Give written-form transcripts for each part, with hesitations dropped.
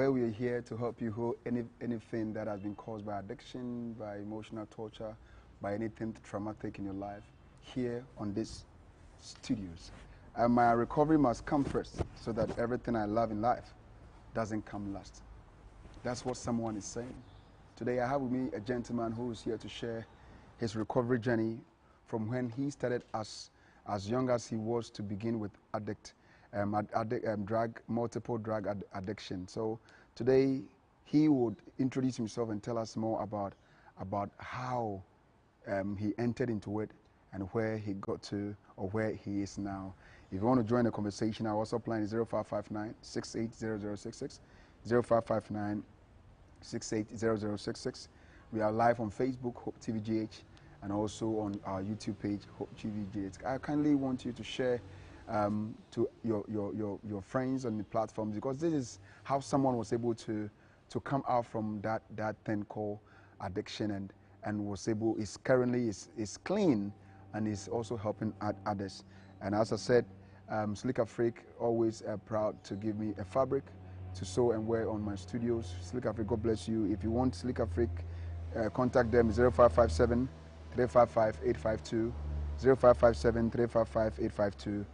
where we are here to help you heal anything that has been caused by addiction, by emotional torture, by anything traumatic in your life, here on this studios. And my recovery must come first so that everything I love in life doesn't come last. That's what someone is saying. Today I have with me a gentleman who is here to share his recovery journey from when he started as young as he was to begin with multiple drug addiction. So today he would introduce himself and tell us more about how he entered into it and where he got to or where he is now. If you want to join the conversation, our WhatsApp line is 0559 680066, 0559 680066. We are live on Facebook, Hope TV GH, and also on our YouTube page, Hope TV GH. I kindly want you to share to your friends on the platforms, because this is how someone was able to come out from that thing called addiction and was able, is currently is clean and is also helping others. And as I said, Slick Afrik always proud to give me a fabric to sew and wear on my studios. Slick Afrik, God bless you. If you want Slick Afrik, contact them 0557 355 852, 0557 355 852,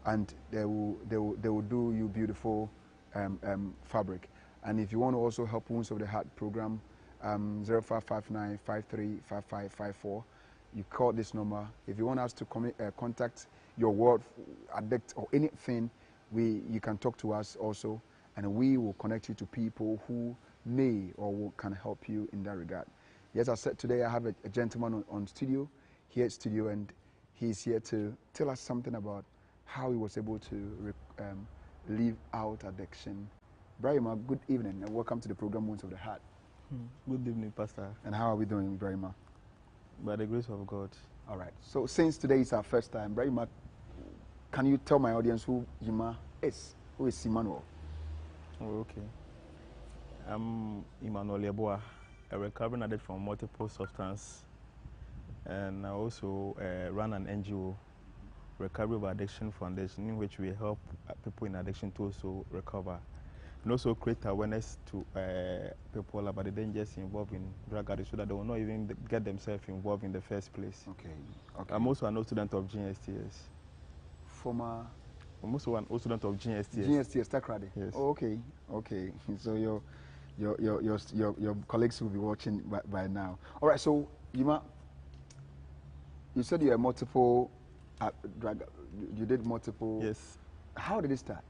and they will do you beautiful fabric. And if you want to also help Wounds of the Heart program, 0559 535554, you call this number. If you want us to contact your word addict or anything, you can talk to us also, and we will connect you to people who may or can help you in that regard. Yes, I said today I have a gentleman on studio, here at studio, and he's here to tell us something about how he was able to leave out addiction. Brahima, good evening and welcome to the program Wounds of the Heart. Good evening, Pastor. And how are we doing, Brahima? By the grace of God. All right. So since today is our first time, Brahima, can you tell my audience who Yima is? Who is Emmanuel? Oh, okay. I'm Emmanuel Yeboah, a recovering addict from multiple substances, and I also run an NGO, Recovery of Addiction Foundation, in which we help people in addiction to also recover, and also create awareness to people about the dangers involved in drug addiction, so that they will not even get themselves involved in the first place. Okay. Okay. I'm also an old student of GSTS. I'm also an old student of GSTS. GSTS, Takrady. Yes. Oh, okay. Okay. So your colleagues will be watching by now. All right. So Yima, you said you are multiple drug. You did multiple. Yes. How did it start?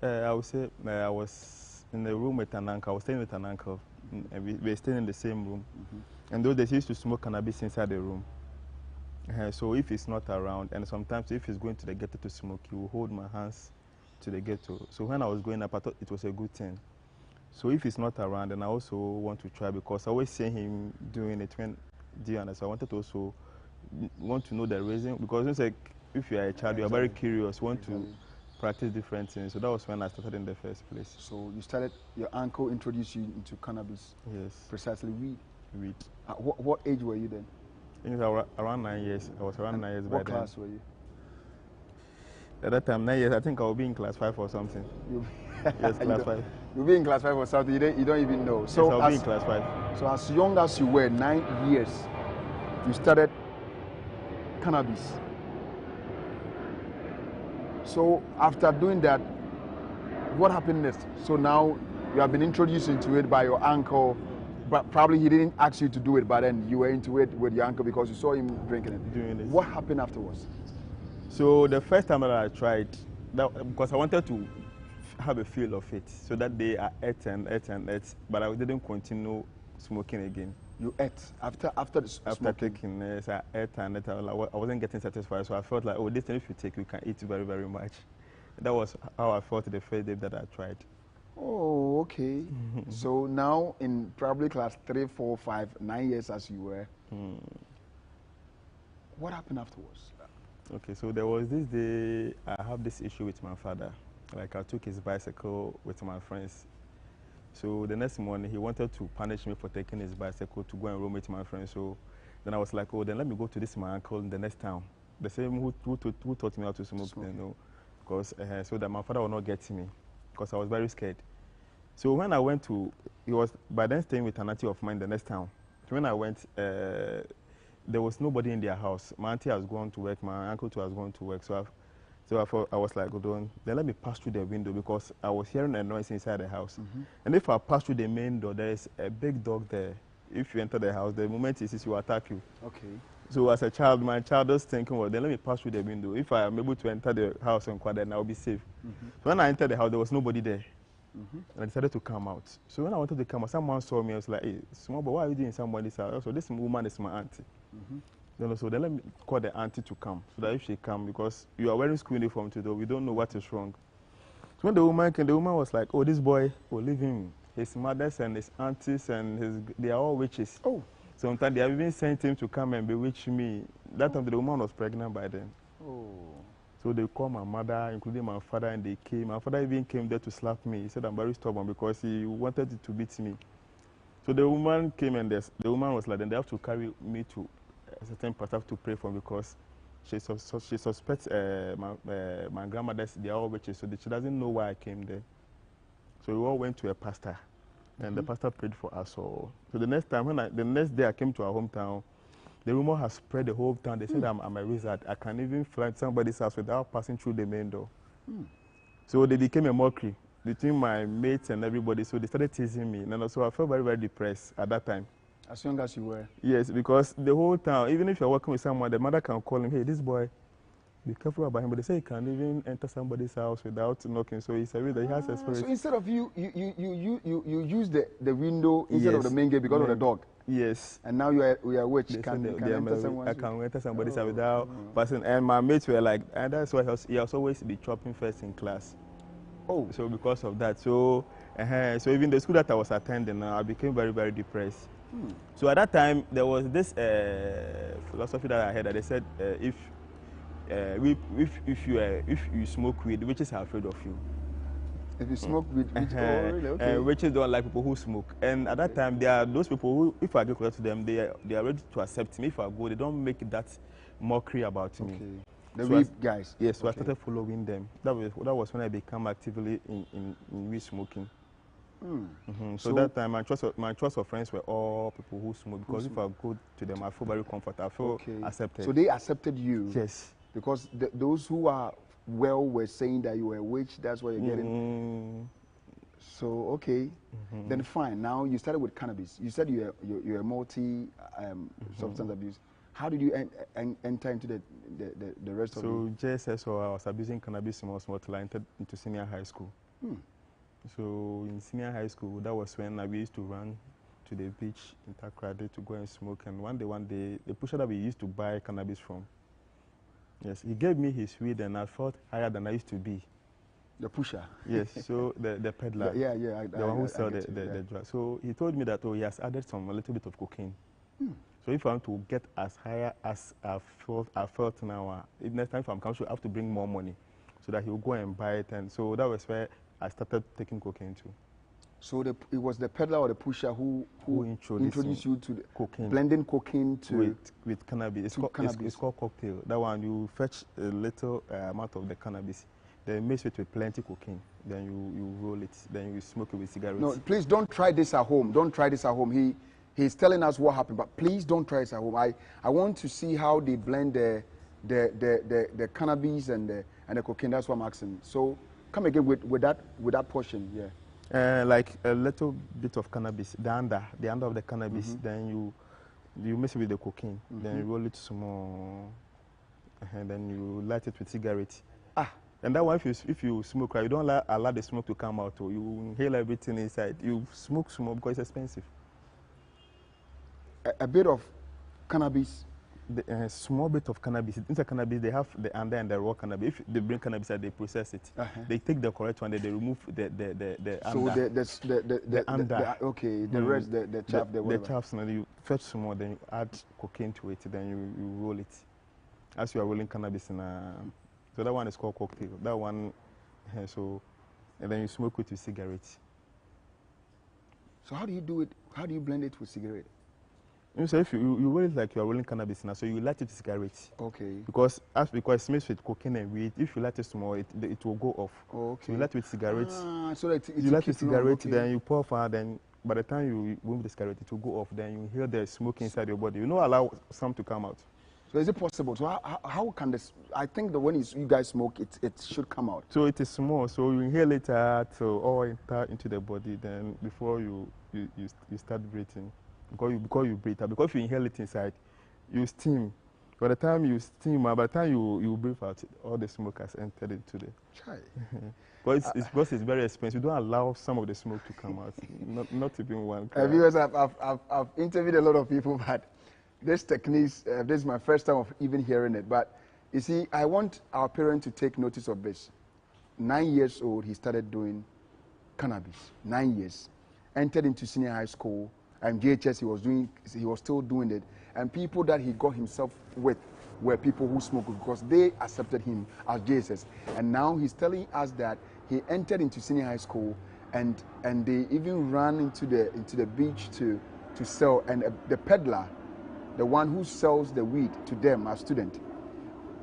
I would say I was in the room with an uncle. I was staying with an uncle, and we were staying in the same room. And those days he used to smoke cannabis inside the room. So if he's not around, and sometimes if he's going to the ghetto to smoke, he will hold my hands to the ghetto. So when I was going up, I thought it was a good thing. So if he's not around, then I also want to try, because I always see him doing it when, do you understand? So I wanted to also want to know the reason, because it's like if you are a child, you are very curious, want to practice different things. So that was when I started in the first place. So you started, your uncle introduced you into cannabis? Yes. Precisely weed? Weed. What age were you then? I think around 9 years. I was around 9 years by then. What class were you? At that time, 9 years, I think I would be in class 5 or something. Yes, class 5. You'll be in class 5 or something, you don't even know. So yes, I'll be in class 5. So as young as you were, 9 years, you started cannabis. So after doing that, what happened next? So now you have been introduced into it by your uncle, but probably he didn't ask you to do it, but then you were into it with your uncle because you saw him drinking it. Doing it. What happened afterwards? So the first time that I tried, because I wanted to have a feel of it, so that day I ate, but I didn't continue smoking again. You ate after After taking this, I ate and ate. I wasn't getting satisfied, so I felt like, oh, this thing if you take, you can eat very, very much. That was how I felt the first day that I tried. Oh, okay. So now in probably class 3, 4, 5, 9 years as you were, what happened afterwards? Okay, so there was this day I have this issue with my father. Like I took his bicycle with my friends. So the next morning he wanted to punish me for taking his bicycle to go and roam with my friends. So then I was like, oh, then let me go to this my uncle in the next town. The same who taught me how to smoke, you know, because so that my father will not get me, because I was very scared. So when I went to, he was by then staying with an auntie of mine the next town. So when I went, there was nobody in their house. My auntie has gone to work, my uncle too has gone to work. I was like, then let me pass through the window because I was hearing a noise inside the house. And if I pass through the main door, there is a big dog there. If you enter the house, the moment he sees you, attack you. Okay. So as a child, my child was thinking, well, then let me pass through the window. If I am able to enter the house and quiet, then I'll be safe. So when I entered the house, there was nobody there. And I decided to come out. So when I wanted to come out, someone saw me. I was like, hey, small boy, why are you doing somebody's house? So this woman is my auntie. Then let me call the auntie to come. So that if she come, because you are wearing school uniform today, we don't know what is wrong. So when the woman came, the woman was like, oh, this boy, leave him. His mothers and his aunties they are all witches. Oh. Sometimes they have even sent him to come and bewitch me. That time the woman was pregnant by then. Oh. So they called my mother, including my father, and they came. My father even came there to slap me. He said I'm very stubborn because he wanted to beat me. So the woman came and the woman was like, then they have to carry me to a certain pastor to pray for me because she suspects my grandmother's, they are all witches, so she doesn't know why I came there. So we all went to a pastor. And the pastor prayed for us all. So the next time, the next day I came to our hometown, the rumor has spread the whole town. They said I'm a wizard. I can even fly to somebody's house without passing through the main door. So they became a mockery between my mates and everybody. So they started teasing me. And so I felt very, very depressed at that time. As young as you were? Yes, because the whole town, even if you're working with someone, the mother can call him, hey, this boy, be careful about him. But they say he can't even enter somebody's house without knocking. So he's a wizard. He has a spirit. So instead of you use the window instead of the main gate because of the dog. Yes. And now we are witch. I can enter somebody's house without passing. And my mates were like, and that's why he has always be chopping first in class. Oh. So because of that, so even the school that I was attending, I became very, very depressed. So at that time, there was this philosophy that I heard that they said, if you smoke weed, witches are afraid of you. If you smoke weed, really? Okay. Witches don't like people who smoke. And at that time, there are those people who, if I get close to them, they are ready to accept me. If I go, they don't make that mockery about me. The weed guys. Yes, so I started following them. That was when I became actively in weed smoking. So that time, my trust of friends were all people who smoke, because if I go to them, I feel very comfortable. I feel accepted. So they accepted you? Yes. Because those who are well were saying that you were a witch, that's why you're getting... So, okay. Then fine. Now you started with cannabis. You said you're a multi-substance abuse. How did you enter into the rest of it? So JSS, I was abusing cannabis small till I entered into senior high school. So in senior high school, that was when we used to run to the beach in Takrady to go and smoke. And one day, the pusher that we used to buy cannabis from, yes, he gave me his weed, and I felt higher than I used to be. The pusher? Yes, so the peddler. Yeah. The one who sells the drug. So he told me that, he has added a little bit of cocaine. So if I want to get as high as I felt now, next time if I'm coming, I have to bring more money so that he'll go and buy it. And so that was where I started taking cocaine too. So it was the peddler or the pusher who introduced you to cocaine, blending cocaine with cannabis. It's called cocktail. That one, you fetch a little amount of the cannabis, then mix it with plenty cocaine, then you roll it, then you smoke it with cigarettes. No, please don't try this at home. Don't try this at home. He's telling us what happened, but please don't try this at home. I want to see how they blend the cannabis and the cocaine. That's what I'm asking. So come again with that portion, yeah. Like a little bit of cannabis, the under of the cannabis, then you mix it with the cocaine, then you roll it small, and then you light it with cigarettes. And that one, if you smoke, you don't allow the smoke to come out, or you inhale everything inside. You smoke small because it's expensive. A bit of cannabis. A small bit of cannabis. Inside cannabis, they have the under and the raw cannabis. If they bring cannabis out, they process it. They take the correct one, then they remove the under. So the under. Okay, the rest, the chaff, the chaffs, and you fetch some more, then you add cocaine to it, then you roll it. As you are rolling cannabis in so that one is called cocktail. That one, and then you smoke it with cigarettes. So how do you do it? How do you blend it with cigarette? So if you roll it like you are rolling cannabis now, so you light it with cigarette. Okay. Because it mixed with cocaine and weed, if you light it small, it will go off. Okay. So you light it with cigarette. So that You light with cigarette, okay. then you pour fire, then by the time you remove the cigarette, it will go off. Then you hear the smoke inside your body. You know, allow some to come out. So is it possible? So how can this? I think that when you guys smoke, it should come out. So it is small. So you inhale it out, so all enter into the body. Then before you start breathing, because you breathe out. Because if you inhale it inside, you steam. By the time you steam, by the time you breathe out, all the smoke has entered into the. Chai. But because it's very expensive. You don't allow some of the smoke to come out. not even one. Viewers, I've interviewed a lot of people, but this technique, this is my first time of even hearing it. But you see, I want our parents to take notice of this. 9 years old, he started doing cannabis. 9 years, entered into senior high school. And JHS, he was still doing it. And people that he got himself with were people who smoked because they accepted him as JHS. And now he's telling us that he entered into senior high school, and they even ran into the beach to sell. And the peddler, the one who sells the weed to them as student,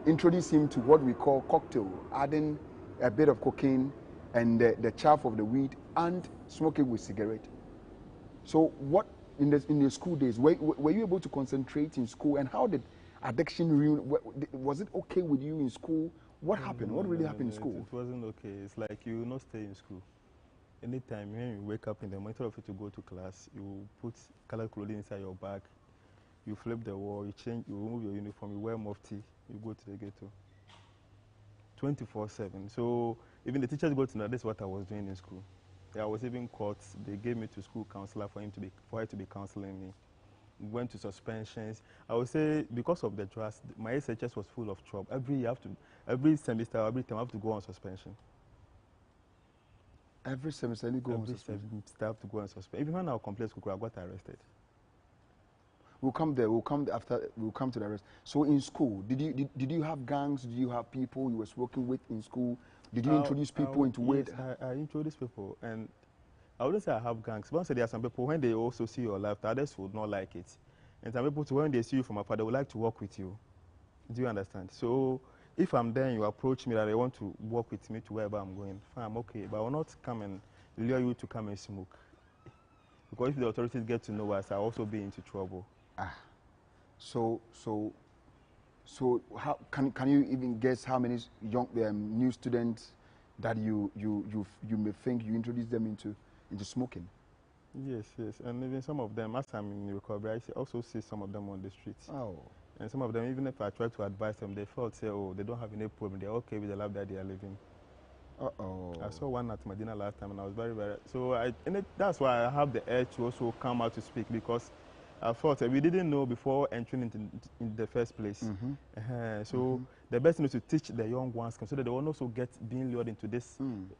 introduced him to what we call cocktail, adding a bit of cocaine and the chaff of the weed and smoking with cigarette. So what in the school days, were you able to concentrate in school, and how did addiction, was it okay with you in school? What happened? What really happened in school? It wasn't okay. It's like you will not stay in school. Anytime when you wake up in the morning, instead of you to go to class, you put colored clothing inside your bag, you flip the wall, you change, you remove your uniform, you wear mufti, you go to the ghetto. 24/7. So even the teachers go to know that's what I was doing in school. I was even caught. They gave me to school counselor for her to be counseling me. Went to suspensions. I would say because of the drugs, my SHS was full of trouble. Every semester, every time I have to go on suspension. Every semester you go on suspension? Every semester I have to go on suspension. Even when I was complete school, I got arrested. We'll come there. We'll come to the rest. So in school, did you have gangs? Did you have people you were working with in school? Did you introduce people into weed? Yes, I introduced people, and I wouldn't say I have gangs. But there are some people, when they also see your life, others would not like it. And some people, when they see you from afar, they would like to work with you. Do you understand? So if I'm there and you approach me that they want to work with me to wherever I'm going, fine, I'm okay. But I will not come and lure you to come and smoke. Because if the authorities get to know us, I'll also be into trouble. So how can you even guess how many young new students that you may think you introduce them into smoking? Yes, and even some of them, as I'm in recovery, I also see some of them on the streets. Oh. And some of them, even if I try to advise them, they felt say, oh, they don't have any problem. They're okay with the life that they are living. I saw one at Medina last time, and I was very, very. So that's why I have the urge to also come out to speak, because I thought we didn't know before entering in the first place. So the best thing is to teach the young ones so that they will also get being lured into this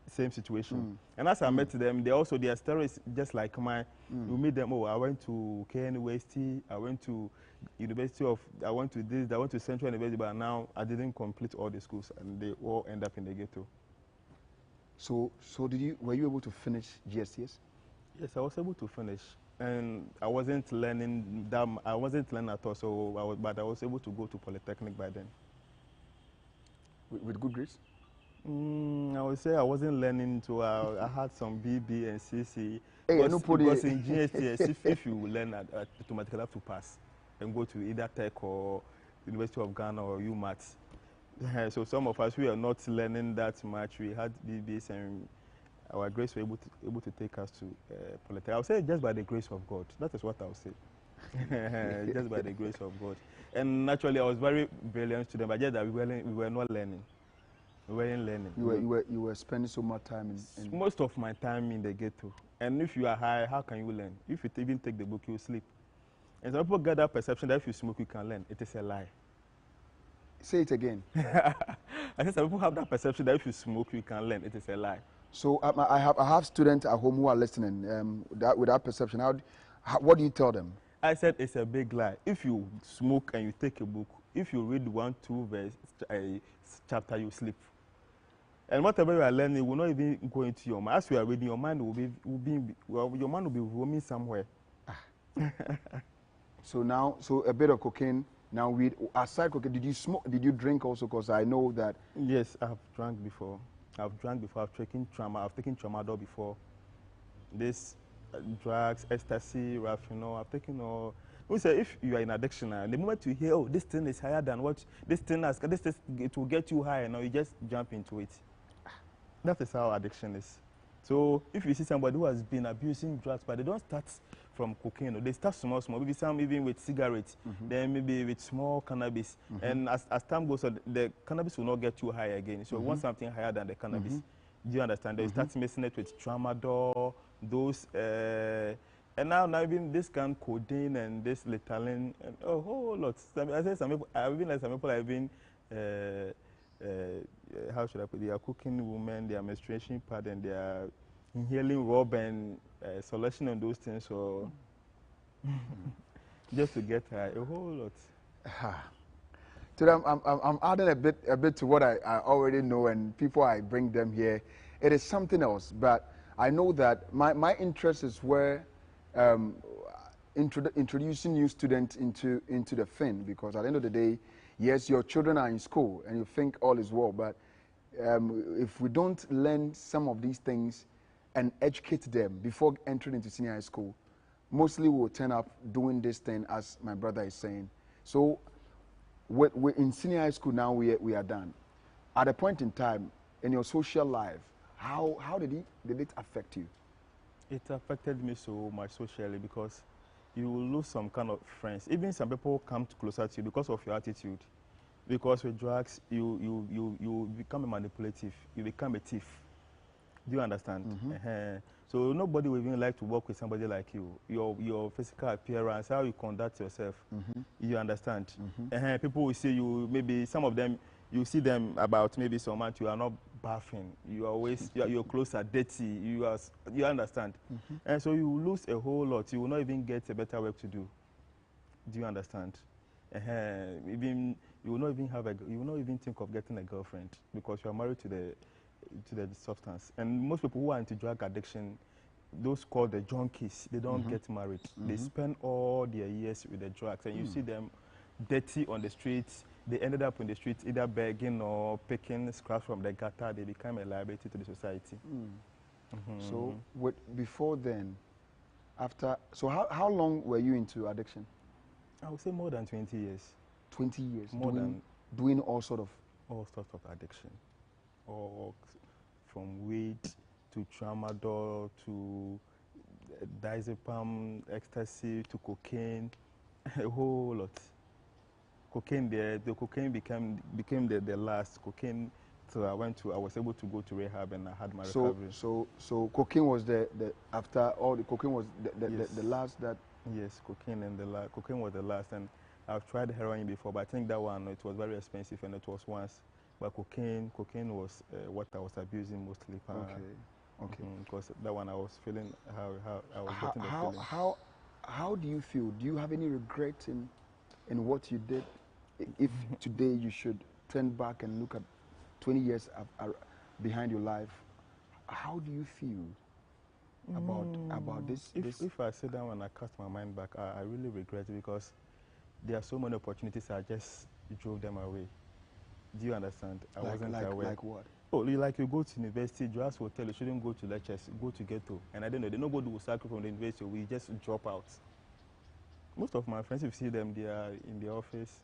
same situation. And as I met them, their story is just like mine. You meet them, oh, I went to KNUST, I went to I went to this, I went to Central University, but now I didn't complete all the schools, and they all end up in the ghetto. So were you able to finish GSTS? Yes, I was able to finish. And I wasn't learning at all, but I was able to go to Polytechnic by then. With good grades? I would say I wasn't learning, so I had some BB and CC. Hey, because in GSTS, if you learn automatically have to pass and go to either Tech or University of Ghana or UMAT. So some of us, we are not learning that much. We had BBs, and our grace were able to take us to Polytechnic. I would say just by the grace of God. That is what I would say. Just by the grace of God. And naturally, I was very brilliant student, but just that we were not learning. We weren't learning. You were spending so much time in most of my time in the ghetto. And if you are high, how can you learn? If you even take the book, you sleep. And some people get that perception that if you smoke, you can learn. It is a lie. Say it again. I said some people have that perception that if you smoke, you can learn. It is a lie. So I have students at home who are listening with that perception. What do you tell them? I said it's a big lie. If you smoke and you take a book, if you read 1-2 verse chapter, you sleep. And whatever you are learning will not even go into your mind. As you are reading, your mind your mind will be roaming somewhere. So now, so a bit of cocaine. Now, weed. Aside cocaine, did you smoke? Did you drink also? Because I know that. Yes, I've drank before. I've drank before. I've taken tramadol before. This drugs, ecstasy, Raffinol. I've taken all. We say if you are in addiction, the moment you hear, oh, this thing is higher than what this thing has, it will get you higher. Now you just jump into it. That is how addiction is. So if you see somebody who has been abusing drugs, but they don't start from cocaine, they start small, maybe some even with cigarettes, then maybe with small cannabis. And as time goes on, the cannabis will not get too high again. So you want something higher than the cannabis. Do you understand? They start mixing it with tramadol, those, and now even this kind codeine and this Ritalin, and a whole lot. I say some people, I've been like some people have been, how should I put it? They are cooking women, their menstruation pad, and they are inhaling rub and solution and those things. So just to get a whole lot. Today, I'm adding a bit to what I already know, and people I bring them here. It is something else, but I know that my interest is where introducing new students into the thing, because at the end of the day, yes, your children are in school and you think all is well, but if we don't learn some of these things and educate them before entering into senior high school, mostly we'll turn up doing this thing, as my brother is saying. So we're in senior high school now, we are done. At a point in time in your social life, how did it affect you? It affected me so much socially because you will lose some kind of friends. Even some people come closer to you because of your attitude. Because with drugs, you become a manipulative. You become a thief. Do you understand? So nobody will even like to work with somebody like you. Your physical appearance, how you conduct yourself. You understand? People will see you, maybe some of them, you see them about maybe some month, you are not bathing. You are always, your clothes are dirty. You understand? And so you lose a whole lot. You will not even get a better work to do. Do you understand? Even you will not even think of getting a girlfriend because you are married to the substance. And most people who are into drug addiction, those called the junkies, they don't get married. They spend all their years with the drugs, and you see them dirty on the streets. They ended up in the streets either begging or picking scraps from the gutter. They become a liability to the society. So before then, after, so how long were you into addiction? I would say more than 20 years. 20 years. Doing all sorts of addiction, or from weed to tramadol to diazepam, ecstasy to cocaine, a whole lot. Cocaine, the cocaine became the last cocaine. So I was able to go to rehab and I had my recovery. So cocaine was after all the cocaine was the last that. Yes, cocaine was the last, and I've tried heroin before, but I think that one, it was very expensive and it was once. But cocaine was what I was abusing mostly. Okay. Because that one I was feeling how I was getting the feeling. How do you feel? Do you have any regret in what you did? If today you should turn back and look at 20 years behind your life, how do you feel about this? If I sit down and I cast my mind back, I really regret it because there are so many opportunities I just drove them away. Do you understand? I wasn't aware. Like what? Oh, like you go to university, just will tell you shouldn't go to lectures, go to ghetto. And I don't know, nobody will sack you from the university, we just drop out. Most of my friends, if you see them, they are in the office,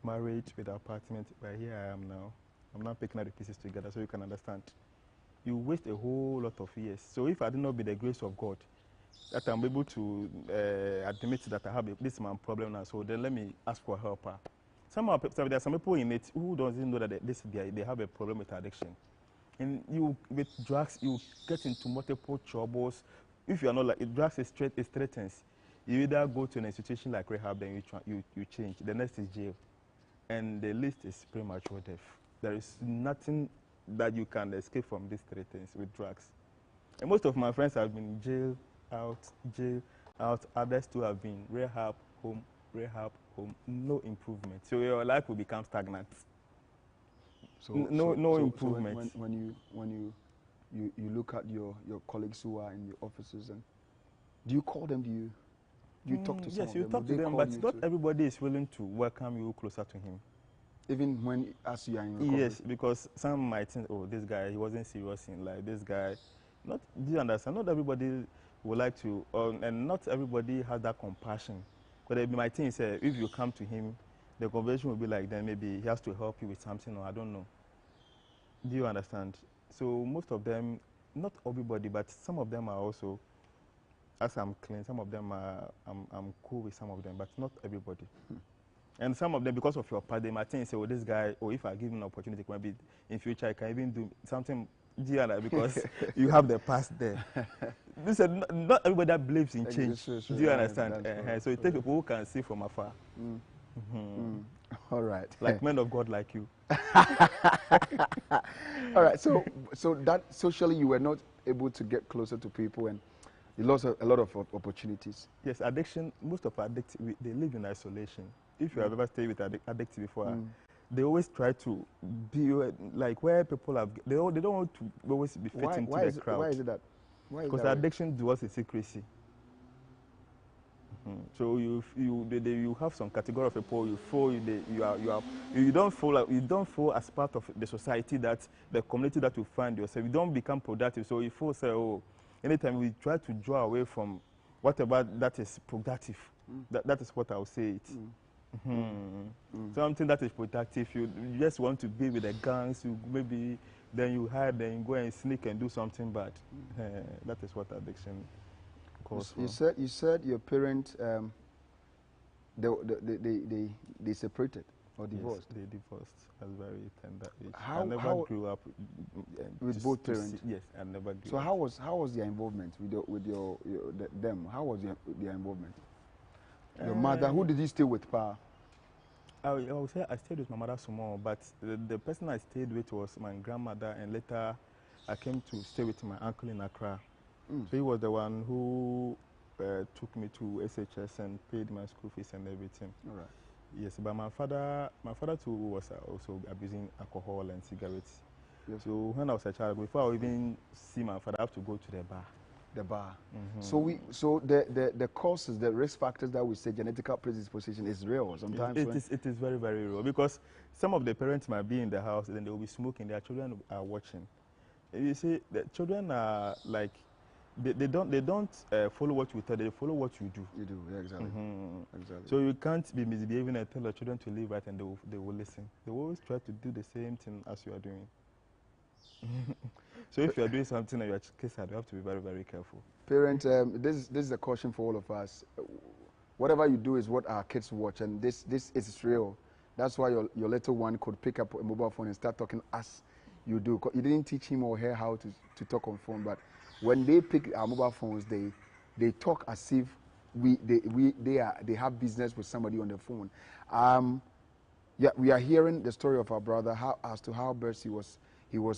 married with apartment, but here I am now. I'm not picking up the pieces together so you can understand. You waste a whole lot of years. So if I did not be the grace of God, that I'm able to admit that I have this man problem now, so then let me ask for help. There are some people in it who doesn't know that they have a problem with addiction. And with drugs, you get into multiple troubles. If you are not like, drugs is threatens. You either go to an institution like rehab, then you change. The next is jail. And the list is premature death. There is nothing that you can escape from these three things with drugs. And most of my friends have been jail out. Others too have been rehab, home, no improvement. So your life will become stagnant. No improvement. So when you look at your colleagues who are in the offices, and do you call them? Do you talk to some yes, of you them? talk Would to they them, call but you not to- everybody is willing to welcome you closer to him. even when as you are in recovery? Yes, because some might think, oh, this guy, he wasn't serious in life. This guy, not, do you understand? Not everybody would like to, and not everybody has that compassion. But my thing is, if you come to him, the conversation will be like, then maybe he has to help you with something, or I don't know. Do you understand? So most of them, not everybody, but some of them are also, as I'm clean, some of them are, I'm cool with some of them, but not everybody. And some of them, because of your part, they might think, say, oh, this guy, or if I give him an opportunity, maybe in future I can even do something, because you have the past there. Listen, not everybody that believes in change. Sure, Do you yeah, understand? that's correct, So you take people who can see from afar, All right. like men of God like you. All right. So that socially you were not able to get closer to people, and you lost a lot of opportunities. Yes, addiction, most of addicts, they live in isolation. If you have ever stayed with addicts before, they always try to be like where people have, they don't want to always be fit into the crowd. Why is it that? Why is Because that way? addiction dwells in secrecy. So you have some category of people you feel you don't feel as part of the society, that the community that you find yourself. You don't become productive. So you feel, say, oh, anytime we try to draw away from whatever that is productive, that is what I would say it. Something that is productive, you just want to be with the gangs, then you hide, then you go and sneak and do something bad. That is what addiction calls for. You said your parents they separated or divorced. Yes, they divorced at a very tender age. How- I never how- grew up With just both to parents? yes, I never grew So up. how was their involvement with them? How was their involvement? Your mother, who did you stay with, Pa? I would say I stayed with my mother small, but the person I stayed with was my grandmother, and later I came to stay with my uncle in Accra. So he was the one who took me to SHS and paid my school fees and everything. All right. Yes, but my father too was also abusing alcohol and cigarettes. Yes. So when I was a child, before I would even see my father, I have to go to the bar. The bar. So the causes, the risk factors that we say genetical predisposition is real sometimes. It is very, very real, because some of the parents might be in the house and then they will be smoking, their children are watching. And you see, the children are like, they don't follow what you tell them, they follow what you do. You do, yeah, exactly. Exactly. So you can't be misbehaving and tell the children to live right, and they will listen. They will always try to do the same thing as you are doing. So if you are doing something and you are kids, you have to be very, very careful. Parents, this is a caution for all of us. Whatever you do is what our kids watch, and this is real. That's why your little one could pick up a mobile phone and start talking as you do. You didn't teach him or her how to talk on phone, but when they pick our mobile phones, they talk as if they have business with somebody on the phone. Yeah, we are hearing the story of our brother as to how Bercy was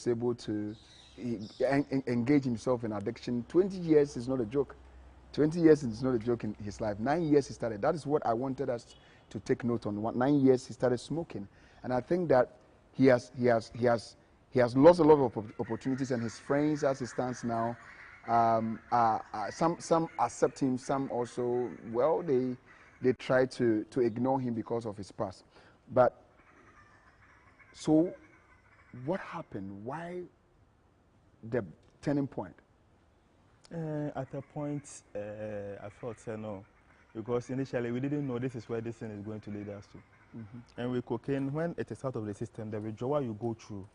able to engage himself in addiction. 20 years is not a joke. 20 years is not a joke in his life. 9 years he started. That is what I wanted us to take note on. 9 years he started smoking, and I think that he has lost a lot of opportunities, and his friends, as it stands now, some accept him, some also, well, they try to ignore him because of his past. But so what happened? Why the turning point? At a point, I felt, no, because initially we didn't know this is where this thing is going to lead us to. And with cocaine, when it is out of the system, the withdrawal you go through,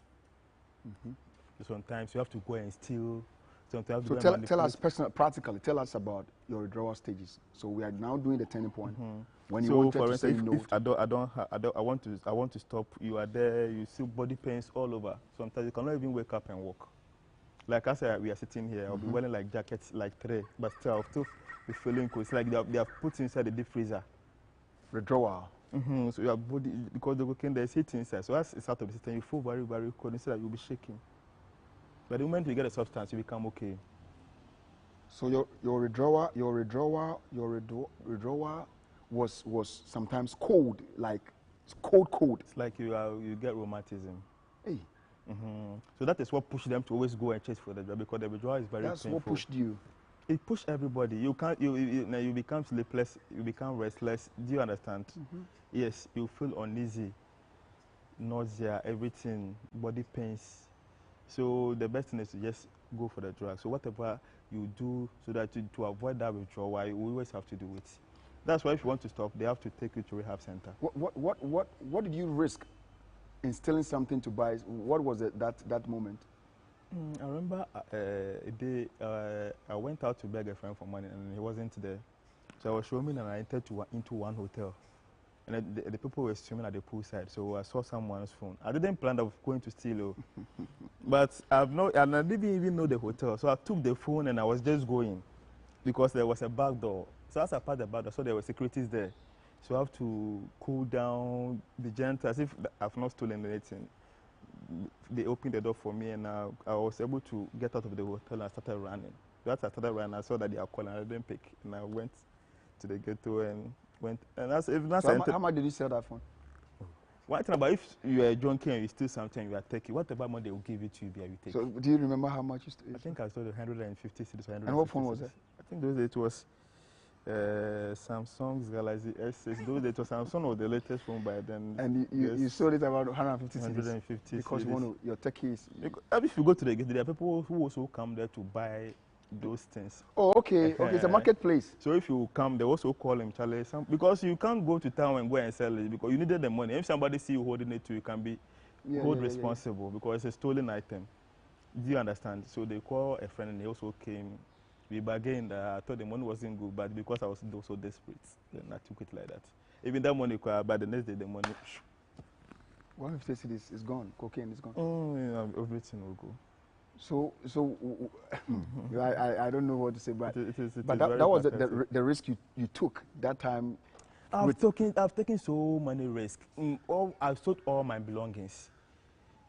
sometimes you have to go and steal. Sometimes you have to tell us practically, tell us about your withdrawal stages. So we are now doing the turning point. When you wanted to say no, if I want to stop, you are there, you see body pains all over. Sometimes you cannot even wake up and walk. Like I said, we are sitting here, I'll be wearing like jackets, like 3, but still I'll still be feeling cold. It's like they have put inside the deep freezer. Withdrawal. So your body, because the cocaine, there's heat inside. So as it's out of the system, you feel very, very cold. Instead that you'll be shaking. But the moment you get a substance, you become okay. So your withdrawal was sometimes cold, like cold. It's like you get rheumatism. Hey. So that is what pushed them to always go and chase for the drug, because the withdrawal is very That's painful. what pushed you. it push everybody. You can't. You become sleepless. You become restless. Do you understand? Yes, you feel uneasy, nausea, everything, body pains. So the best thing is to just go for the drug. So whatever you do, so that to avoid that withdrawal, you always have to do it. That's why if you want to stop, they have to take you to rehab center. What did you risk in stealing something to buy? What was it that moment? I remember a day I went out to beg a friend for money and he wasn't there. So I was swimming and I entered into one hotel. And the people were swimming at the poolside, so I saw someone's phone. I didn't plan on going to steal, but and I didn't even know the hotel. So I took the phone and I was just going because there was a back door. So as I passed the back door, I saw there were securities there. So I have to cool down, be gentle, as if I've not stolen anything. They opened the door for me and I was able to get out of the hotel and I started running. So as I started running, I saw that they are calling. I didn't pick, and I went to the ghetto and went. And that's so how much did you sell that phone? One thing about if you are a junkie and you steal something, you are taking whatever money they will give it to you, you take. So do you remember how much you stole? I think I stole 150 cities. And what phone was that? I think those days it was Samsung's Galaxy S6. Those days it was Samsung or the latest phone by then. And you sold it about 150 cities? 150 because you want to, your techies. If you go to the gate, there are people who also come there to buy those things. Oh, okay. Okay, it's a marketplace. So if you come, they also call him Charlie. Because you can't go to town and go and sell it because you needed the money. If somebody see you holding it too, you can be held responsible because it's a stolen item. Do you understand? So they call a friend and he also came. We bargained. I thought the money wasn't good, but because I was so desperate, then I took it like that. Even that money, but the next day the money. 150 cities is gone. Cocaine is gone. Yeah, everything will go. So I don't know what to say, but but that was the risk you took that time. I've taken so many risks. I've sold all my belongings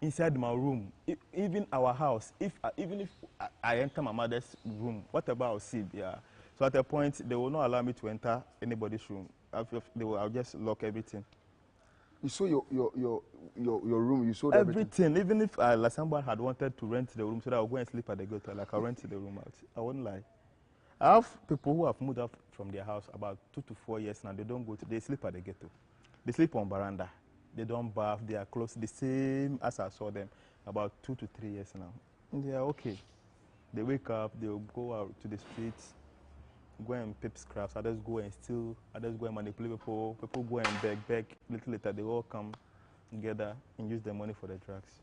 inside my room, even our house. Even if I enter my mother's room, whatever I'll see there. So at a point, they will not allow me to enter anybody's room. I'll just lock everything. You sold your room. You sold everything. Even if like somebody had wanted to rent the room so that I'll go and sleep at the ghetto, like I'll rent the room out. I wouldn't lie. I have people who have moved out from their house about 2 to 4 years now. They sleep at the ghetto. They sleep on veranda. They don't bath. They are clothes the same as I saw them about 2 to 3 years now. And they are okay. They wake up. They will go out to the streets, go and pick scraps. Others go and steal. Others go and manipulate people. People go and beg. Little later, they all come together and use their money for the drugs.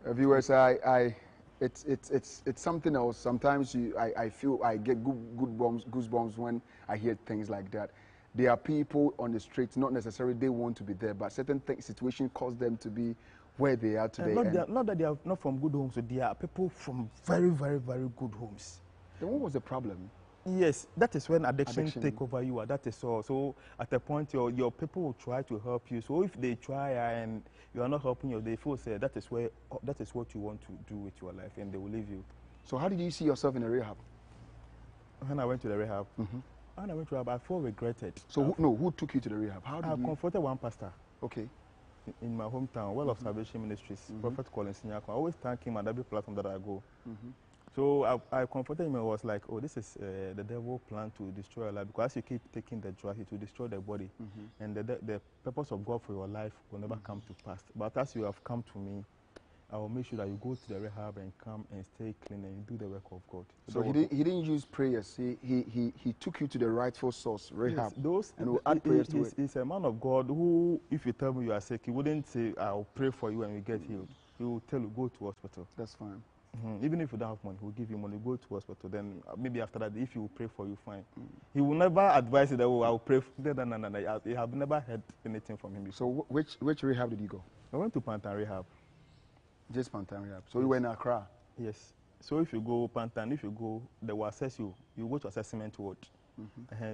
Viewers, it's something else. Sometimes I feel I get goosebumps when I hear things like that. There are people on the streets, not necessarily they want to be there, but certain situations cause them to be where they are today. Not that they are not from good homes, so they are people from very, very, very good homes. Then what was the problem? Yes, that is when addiction take over you. That is all. So at a point, your people will try to help you. So if they try and you are not helping you, they feel say that is what you want to do with your life, and they will leave you. So how did you see yourself in a rehab? When I went to the rehab, when I went to rehab, I felt regretted. So who took you to the rehab? How did I confronted one pastor. Okay. In my hometown, Well of Salvation Ministries, Prophet Collins Nyako. I always thank him at every platform that I go. So I confronted him and was like, oh, this is the devil plan to destroy your life. Because as you keep taking the drug, it will destroy the body. And the purpose of God for your life will never come to pass. But as you have come to me, I will make sure that you go to the rehab and come and stay clean and do the work of God. So he didn't use prayers. He took you to the rightful source, rehab. Yes, and will add prayers to it. He's a man of God who, if you tell me you are sick, he wouldn't say, I'll pray for you and you get healed. He will tell you, go to hospital. That's fine. Even if you don't have money, he'll give you money, go to hospital. Then maybe after that, if he will pray for you, fine. He will never advise you that, oh, I'll pray for you. No. I have never heard anything from him before. So which rehab did you go? I went to Pantan Rehab. Just Pantan Rehab. So you were in Accra? Yes. So if you go Pantan, they will assess you. You go to assessment ward.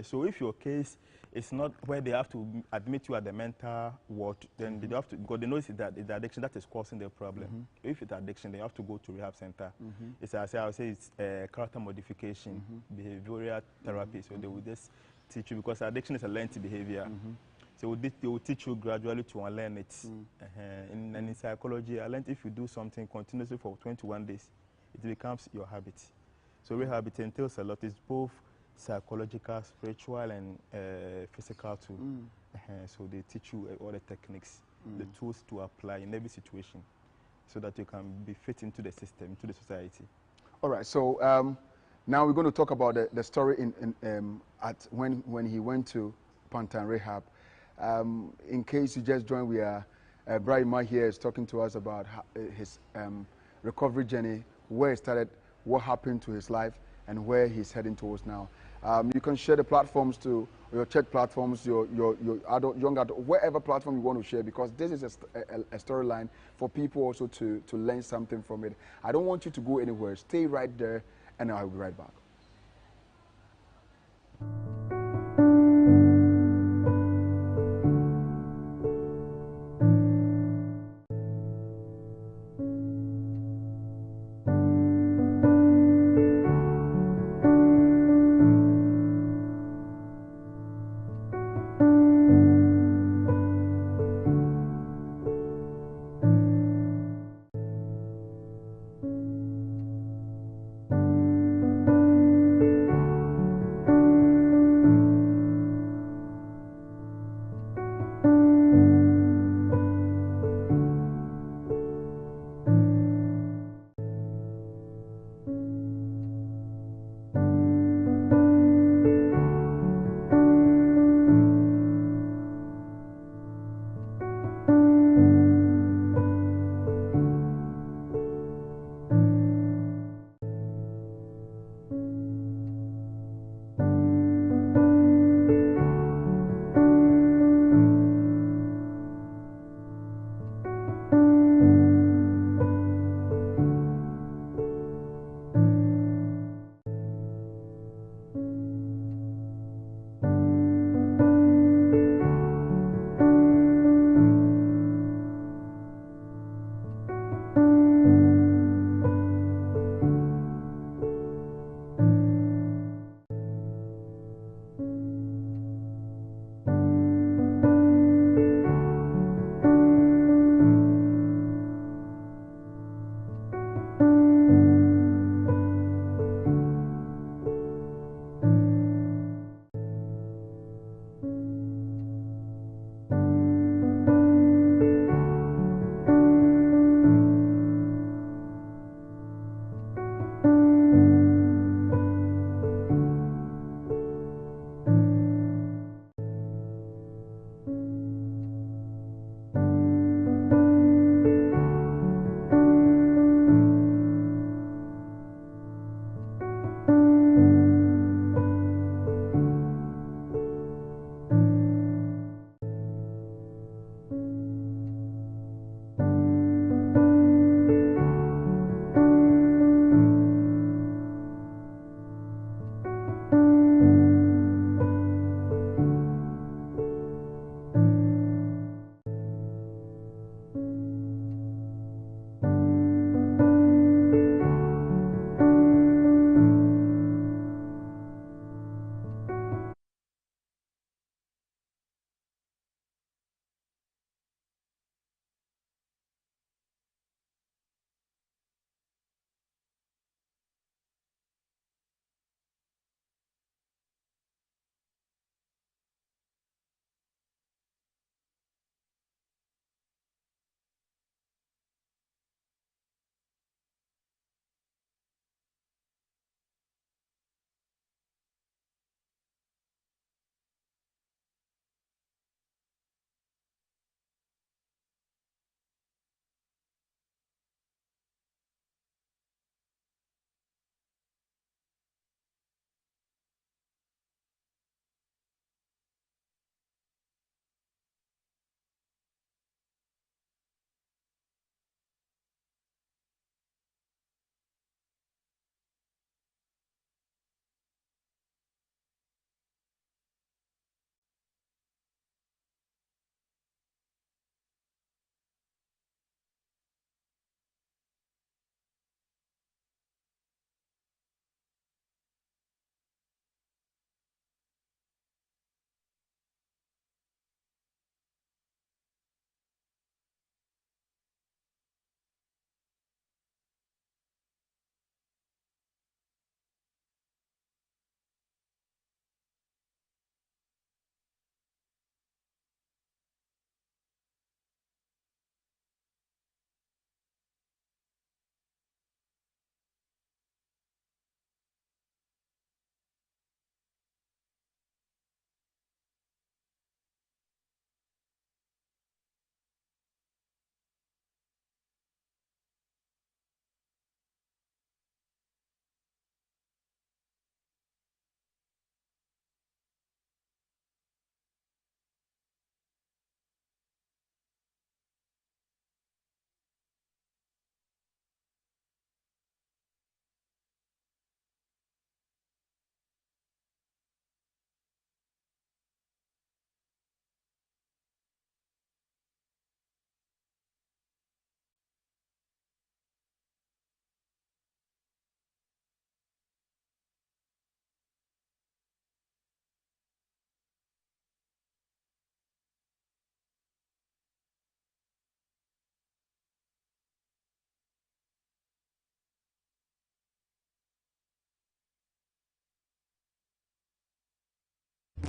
So if your case is not where they have to admit you at the mental ward, then they have to, because they know it's the addiction that is causing the problem. If it's addiction, they have to go to rehab center. It's, I would say it's character modification, behavioral therapy. So they will just teach you, because addiction is a learned behavior. So they will teach you gradually to unlearn it. And in psychology, I learned if you do something continuously for 21 days, it becomes your habit. So rehab, it entails a lot. It's both psychological, spiritual, and physical too. So they teach you all the techniques, the tools to apply in every situation, so that you can be fit into the system, into the society. All right. So now we're going to talk about the story at when he went to Pantan Rehab. In case you just joined, we are Brahima here is talking to us about his recovery journey, where he started, what happened to his life, and where he's heading towards now. You can share the platforms to your church platforms, your adult, young adult, wherever platform you want to share, because this is a storyline for people also to learn something from it. I don't want you to go anywhere. Stay right there, and I'll be right back.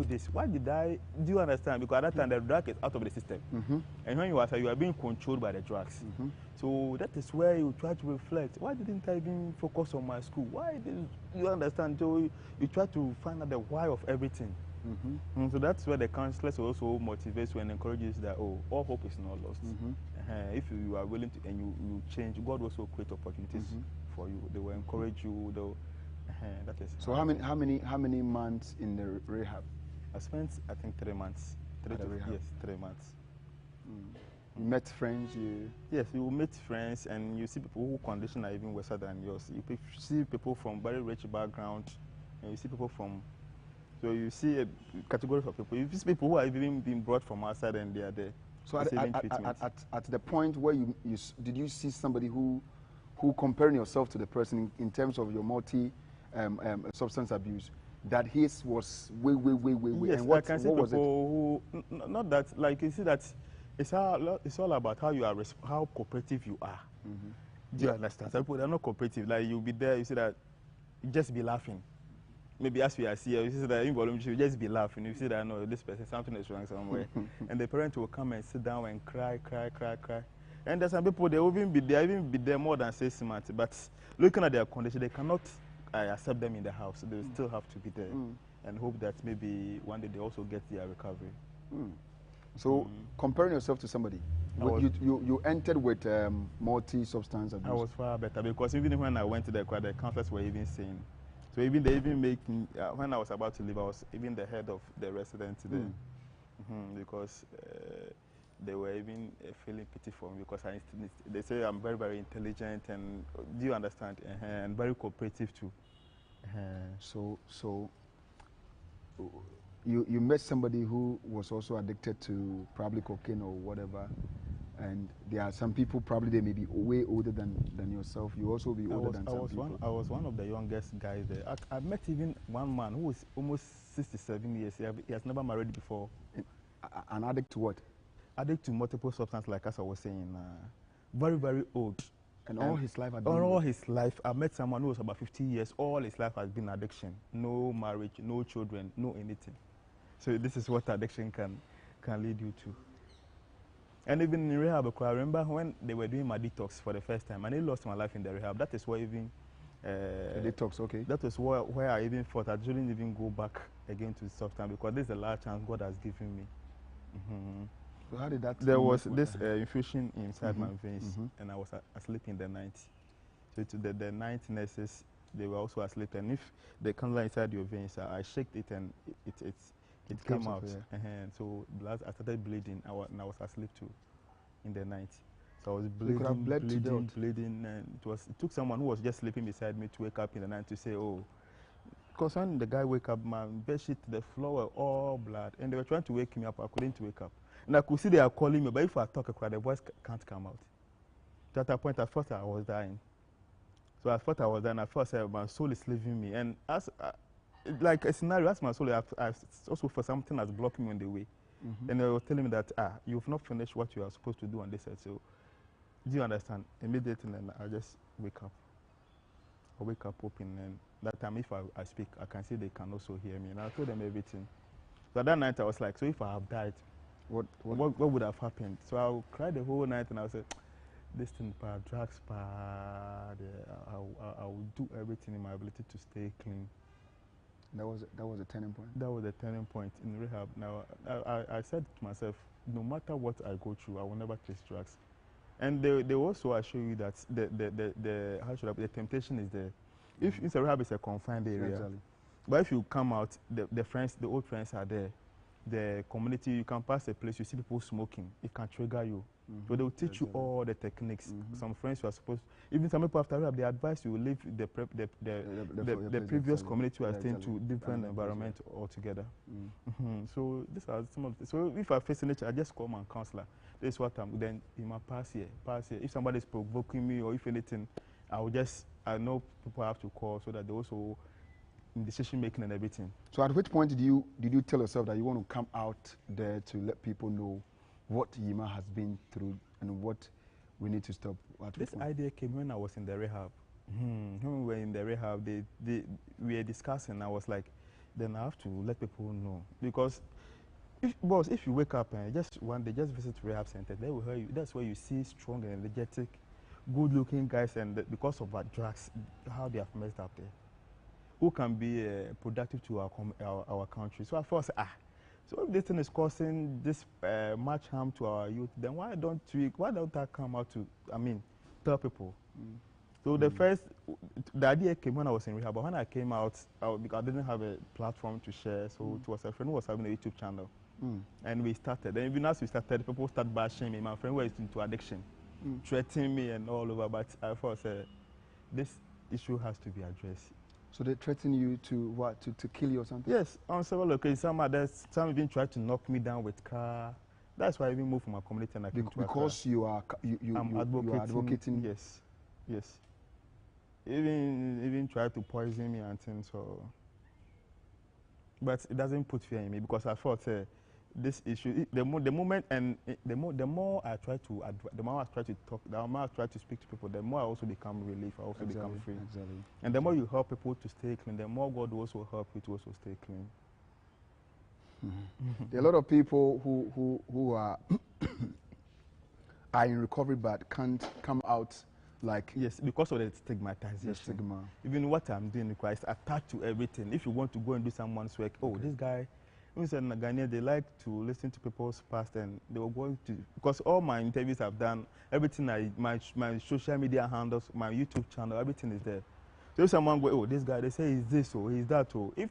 into this? Why did I? Do you understand? Because at that time the drug is out of the system, and when you are being controlled by the drugs. So that is where you try to reflect. Why didn't I even focus on my school? Why did you understand? So you try to find out the why of everything. And so that's where the counselors also motivates you and encourages that, oh, all hope is not lost. If you are willing to and you change, God will also create opportunities for you. They will encourage you. They'll, that is. So how many months in the rehab? I spent, I think, 3 months. Yes, 3 months. You met friends. Yes, you meet friends and you see people whose condition are even worse than yours. You see people from very rich background, and you see people from. So you see a category of people. You see people who are even being brought from outside and they are there. So at the point where did you see somebody who comparing yourself to the person in terms of your substance abuse, that his was way. Yes, and what, I can see what people who not that, like you see that it's all about how you are how cooperative you are. Do you understand? Some people, they're not cooperative. Like you'll be there, you see that you just be laughing. Maybe as we are here, you see that involuntary, you just be laughing. You see that no, this person, something is wrong somewhere, and the parent will come and sit down and cry. And there's some people, they will even be there more than 6 months. But looking at their condition, they cannot accept them in the house. So they will still have to be there and hope that maybe one day they also get their recovery. So comparing yourself to somebody, you entered with multi-substance abuse. I was far better because even when I went to the counselors were even saying. So even they even make me, when I was about to leave, I was even the head of the residence there. Because they were even feeling pity for me because they say I'm very, very intelligent and, do you understand? And very cooperative too. So you met somebody who was also addicted to probably cocaine or whatever, and there are some people probably they may be way older than yourself. You also be older than some people. I was one of the youngest guys there. I met even one man who was almost 67 years. He has never married before. An addict to what? Addict to multiple substances, like as I was saying. Very, very old. And all his life had been all his life. I met someone who was about 50 years. All his life has been addiction. No marriage, no children, no anything. So this is what addiction can lead you to. And even in rehab, I remember when they were doing my detox for the first time, and I lost my life in the rehab. That is where even detox, okay. That was where I even thought I shouldn't even go back again to substance because this is the last chance God has given me. So how did that? There was this infusion inside my veins, and I was asleep in the night. So to the night nurses, they were also asleep, and if the cannula inside your veins, I shook it and it came out. So I started bleeding, and I was asleep too in the night. So I was bleeding, and it took someone who was just sleeping beside me to wake up in the night to say, oh, because when the guy wake up, my bed sheet, the floor were all blood, and they were trying to wake me up. I couldn't wake up, and I could see they are calling me, but if I talk, the voice can't come out. So at that point, I thought I was dying. So I thought I was dying. I thought my soul is leaving me, and as like a scenario, as my soul, I also for something that's blocking me on the way. And they were telling me that, you've not finished what you are supposed to do on this side. So, do you understand? Immediately, then I just wake up. I wake up open, and that time, if I speak, I can see they can also hear me. And I told them everything. So that night, I was like, so if I have died, what would have happened? So I cried the whole night, and I said, this thing, drugs, I will do everything in my ability to stay clean. That was a turning point. That was a turning point in rehab. Now, I said to myself, no matter what I go through, I will never taste drugs. And they also assure you that the temptation is there. If it's a rehab, it's a confined area. Exactly. But if you come out, the old friends are there. The community, you can pass a place, you see people smoking, it can trigger you. So they will teach you all the techniques. Some friends you are supposed to, even some people after rehab, they advise you leave the previous community you are staying to different environment altogether. So these are some of the, so if I face nature, I just call my counselor. This is what then in my pass here. If somebody is provoking me or if anything, I know people have to call so that they also in decision making and everything. So at which point did you tell yourself that you want to come out there to let people know what Yima has been through and what we need to stop? This idea came when I was in the rehab. When we were in the rehab, we were discussing. I was like, then I have to let people know. Because if you wake up and just one day, just visit rehab center, they will hear you. That's where you see strong and energetic, good-looking guys, and because of our drugs, how they have messed up there, who can be productive to our country. So I thought, so if this thing is causing this much harm to our youth, then why don't I come out to, tell people? So the idea came when I was in rehab, but when I came out, because I didn't have a platform to share, so it was a friend who was having a YouTube channel. And we started. And even as we started, people started bashing me. My friend was into addiction, threatening me and all over. But I thought, this issue has to be addressed. So they threaten you to what? To kill you or something? Yes, on several occasions. Some even tried to knock me down with car. That's why I even moved from my community and I came to Accra. Because you are advocating. Yes, yes. Even tried to poison me and things. So, but it doesn't put fear in me because I thought this issue. The more I try to talk, the more I try to speak to people, the more I also become relief. I also become free. Exactly. And the more you help people to stay clean, the more God will also help you to also stay clean. There are a lot of people who are are in recovery but can't come out. Like, yes, because of the stigmatization. The stigma. Even what I'm doing requires attached to everything. If you want to go and do someone's work, this guy, in Ghanaian, they like to listen to people's past, and they were going to, because all my interviews I've done, everything my social media handles, my YouTube channel, everything is there. So if someone go, this guy, they say he's this or he's that, or if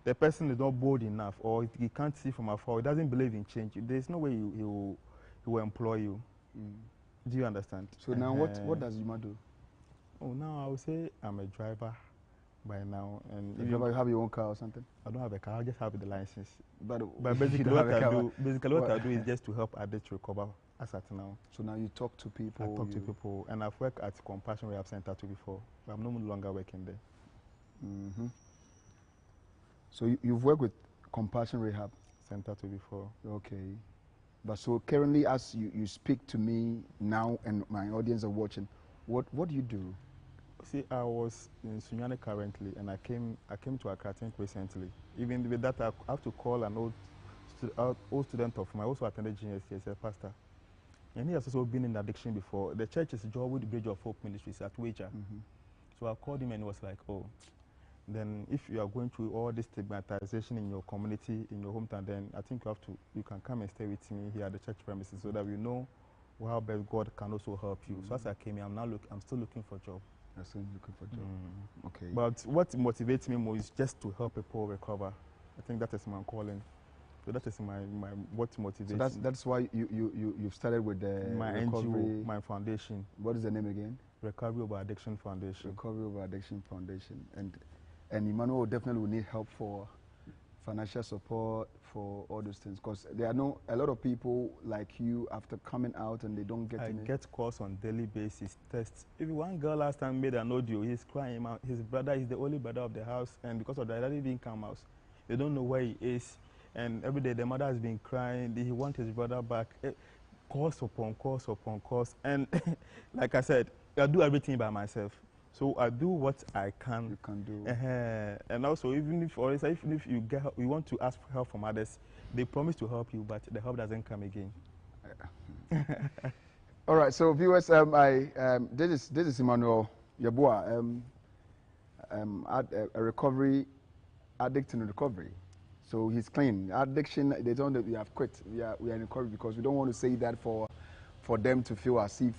the person is not bold enough or he can't see from afar, he doesn't believe in change, there's no way he will employ you. Do you understand? So now what does Yuma do? Oh, now I would say I'm a driver by now. And you have your own car or something? I don't have a car, I just have the license. But basically what I do is just to help addicts recover as at now. So now you talk to people? I talk to people, and I've worked at Compassion Rehab Center too before, but I'm no longer working there. So you've worked with Compassion Rehab Center too before. Okay. But so currently, as you speak to me now and my audience are watching, what do you do? See, I was in Sunyani currently, and I came to Accra recently. Even with that, I have to call an old student of mine. I also attended GST as a pastor. And he has also been in addiction before. The church is joined with the Bridge of Hope Ministries at Wager. So I called him and he was like, then if you are going through all this stigmatization in your community, in your hometown, then I think you can come and stay with me here at the church premises so that we know how best God can also help you. So as I came here, I'm still looking for a job. You're still looking for a job. Okay. But what motivates me more is just to help people recover. I think that is my calling. So that is what motivates me. So that's why you've started with my NGO, my foundation. What is the name again? Recovery Over Addiction Foundation. Recovery Over Addiction Foundation. And Emmanuel definitely will need help for financial support, for all those things, because there are a lot of people like you after coming out and they don't get in it. I get calls on daily basis, tests. If one girl last time made an audio, he's crying. His brother is the only brother of the house, and because of that, he didn't come out. They don't know where he is, and every day the mother has been crying. He wants his brother back. Calls upon calls upon calls, and like I said, I do everything by myself. So I do what I can. You can do. And also, even if you want to ask for help from others, they promise to help you, but the help doesn't come again. All right. So viewers, this is Emmanuel Yeboah, a recovery addict in recovery. So he's clean. Addiction, they don't know we have quit. We are in recovery because we don't want to say that for them to feel as if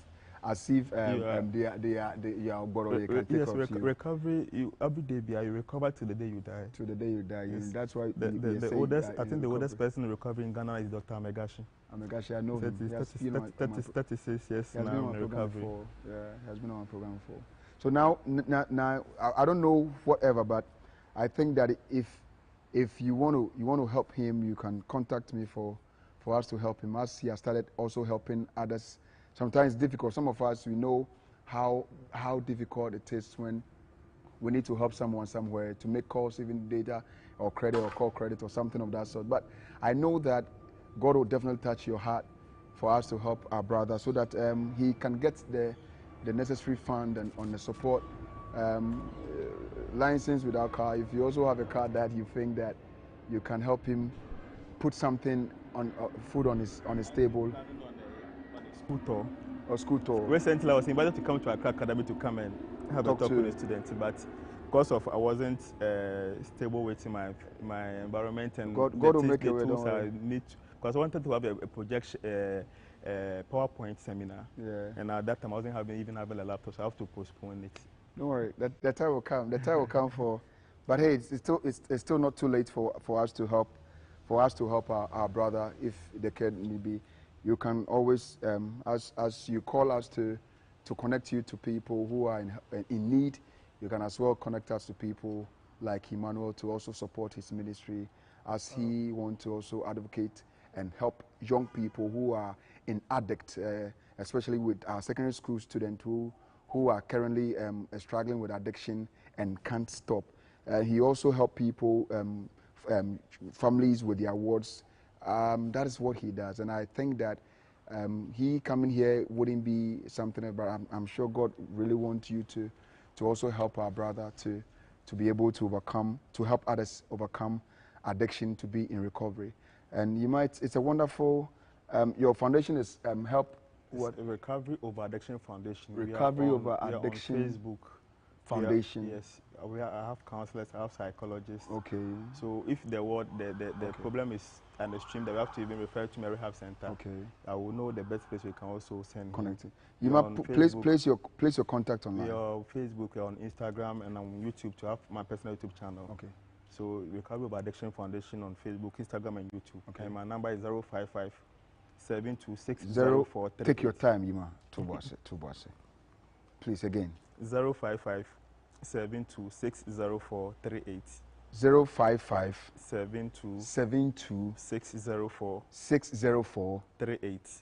they are borrowed. Yes, recovery. Every day, you recover till the day you die. Till the day you die. Yes. That's why the oldest. I think the oldest person in recovery in Ghana is Dr. Amegashi. Amegashi, I know him. 36 years now in recovery. Yeah, he has been on my program before. So now, I don't know whatever, but I think that if you want to help him, you can contact me for us to help him. As he has started also helping others. Sometimes it's difficult. Some of us, we know how difficult it is when we need to help someone somewhere to make calls, even data or credit or call credit or something of that sort. But I know that God will definitely touch your heart for us to help our brother so that he can get the necessary fund and on the support license without car. If you also have a car that you think that you can help him put something on food on his table. School tour. Or school tour. Recently, I was invited to come to Accra Academy to come and have a talk with the students, but because of I wasn't stable with my environment and God will make the a way. tools I need, because I wanted to have a projection, PowerPoint seminar, and at that time I wasn't even having a laptop, so I have to postpone it. Don't worry, that time will come. The time will come for, but hey, it's still not too late for us to help, our brother if there can be. You can always, as you call us to connect you to people who are in need, you can as well connect us to people like Emmanuel to also support his ministry, as he wants to also advocate and help young people who are in addict, especially with our secondary school students who are currently struggling with addiction and can't stop. He also helps people, families with their wards. That is what he does, and I think that he coming here wouldn't be something, but I'm sure God really wants you to also help our brother to be able to help others overcome addiction, to be in recovery. And it's a wonderful, your foundation is help. What? Recovery Over Addiction Foundation. Recovery Over Addiction. We are on Facebook. Foundation. Yes, I have counselors, I have psychologists. Okay. So if the problem is an extreme that we have to even refer to my rehab center, okay, I will know the best place we can also send connecting. You must place your contact online. We are on Facebook, we are on Instagram, and on YouTube to have my personal YouTube channel. Okay. So Recovery Over Addiction Foundation on Facebook, Instagram, and YouTube. Okay. And my number is 055 726 Take your time, Yuma. Tubase. Please again. 055 726 0438. 055 72 604 38.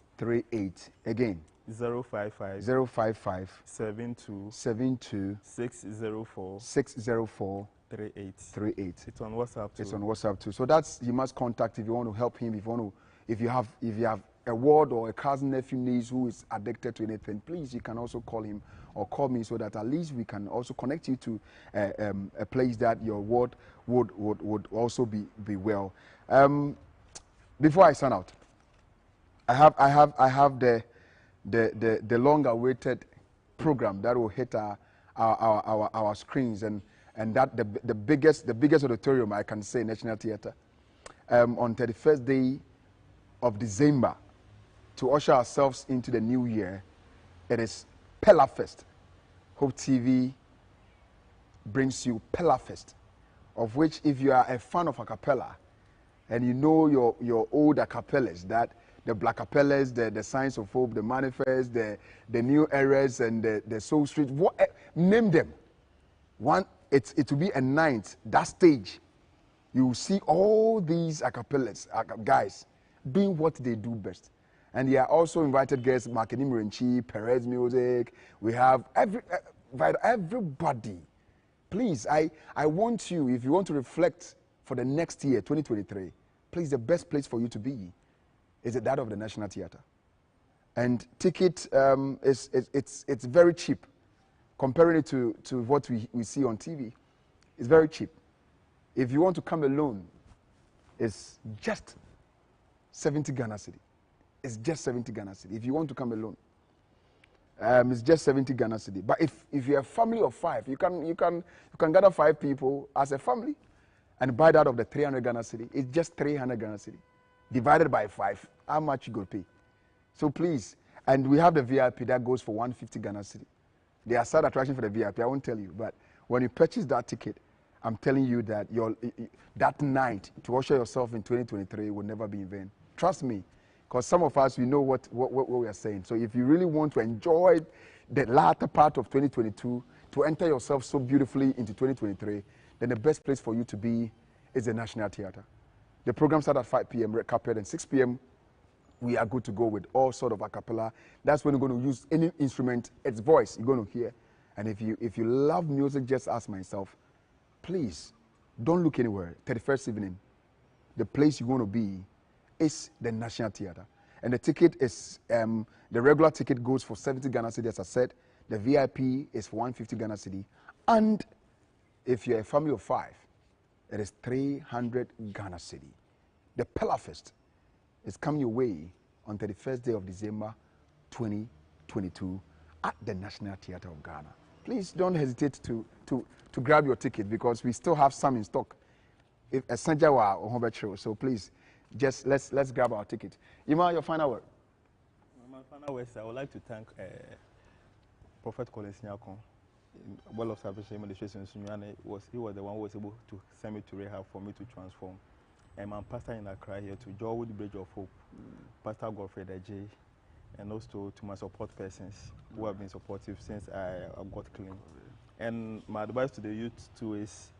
Again. 055 72 604 38. It's on WhatsApp too. It's on WhatsApp too. So that's, you must contact if you want to help him. If you have a ward or a cousin, nephew, niece who is addicted to anything, please, you can also call him or call me, so that at least we can also connect you to a place that your ward would also be well. Before I sign out, I have the long-awaited program that will hit our screens, and that the biggest auditorium, I can say, National Theatre, on 31st day of December, to usher ourselves into the new year. It is Pella Fest. Hope TV brings you Pella Fest, of which, if you are a fan of a cappella and you know your old acapellas, that the Black Capellas, the Signs of Hope, the Manifest, the New Eras, and the Soul Street, name them. It will be a night, that stage. You will see all these acapellas, guys, doing what they do best. And they are also invited guests, Makeni Mrenchi, Perez Music. We have everybody. Please, I want you, if you want to reflect for the next year, 2023, please, the best place for you to be is that of the National Theatre. And ticket, it's very cheap. Comparing it to what we see on TV, it's very cheap. If you want to come alone, it's just 70 Ghana Cedi. It's just 70 Ghana Cedi. If you want to come alone, it's just 70 Ghana Cedi. But if you're a family of 5, you can gather 5 people as a family and buy that of the 300 Ghana Cedi. It's just 300 Ghana Cedi divided by 5. How much you go pay? So please, and we have the VIP that goes for 150 Ghana Cedi. There are side attraction for the VIP. I won't tell you, but when you purchase that ticket, I'm telling you that that night to usher yourself in 2023 will never be in vain. Trust me, because some of us, we know what we are saying. So if you really want to enjoy the latter part of 2022, to enter yourself so beautifully into 2023, then the best place for you to be is the National Theatre. The program starts at 5 p.m. red carpet, and 6 p.m. we are good to go with all sort of a cappella. That's when you're going to use any instrument, its voice you're going to hear. And if you love music, just ask myself, please don't look anywhere. 31st evening, the place you're going to be is the National Theatre. And the ticket is, the regular ticket goes for 70 Ghana Cedi, as I said. The VIP is for 150 Ghana Cedi. And if you're a family of 5, it is 300 Ghana cedi. The Pillar Fest is coming your way on 31st day of December 2022 at the National Theatre of Ghana. Please don't hesitate to grab your ticket because we still have some in stock. If a Sanjawa or Hombetro, so please just let's grab our ticket. Ima, your final word. My final words, I would like to thank Prophet Collins Nyakon. Well of Salvation Administration, he was the one who was able to send me to rehab for me to transform. And my pastor in Accra here to Joe the Bridge of Hope, Pastor Godfrey Ajay, and also to my support persons who have been supportive since I got clean. And my advice to the youth too is,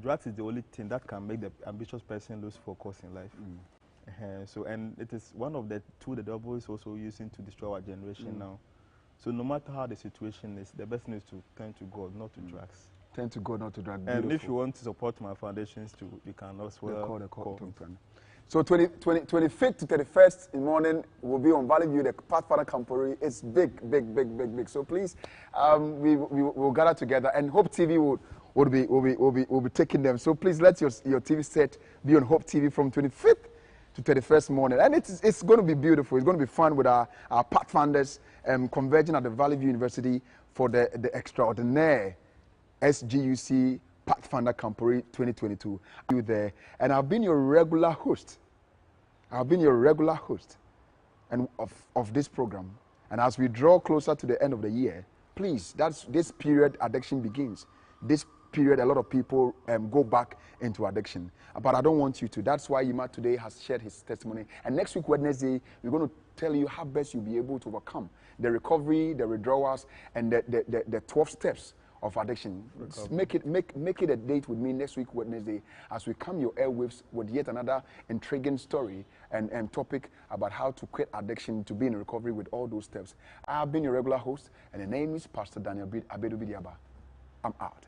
drugs is the only thing that can make the ambitious person lose focus in life. So, and it is one of the tools the devil is also using to destroy our generation now. So no matter how the situation is, the best thing is to turn to God, not to drugs. Turn to God, not to drugs. And if you want to support my foundations too, you can also call. So 25th to 31st in the morning will be on Valley View, the Pathfinder Campori. It's big. So please, we will gather together, and Hope TV will be taking them. So please let your TV set be on Hope TV from 25th to 31st morning, and it's going to be beautiful. It's going to be fun with our Pathfinders converging at the Valley View University for the extraordinaire SGUC Pathfinder Campori 2022. You there, and I've been your regular host. And of this program. And as we draw closer to the end of the year, please, this period addiction begins. This period, a lot of people go back into addiction. But I don't want you to. That's why Yima today has shared his testimony. And next week, Wednesday, we're going to tell you how best you'll be able to overcome the recovery, the withdrawals, and the 12 steps of addiction. Make it a date with me next week, Wednesday, as we come your airwaves with yet another intriguing story and topic about how to quit addiction, to be in recovery with all those steps. I have been your regular host, and the name is Pastor Daniel Abedu Bidiaba. I'm out.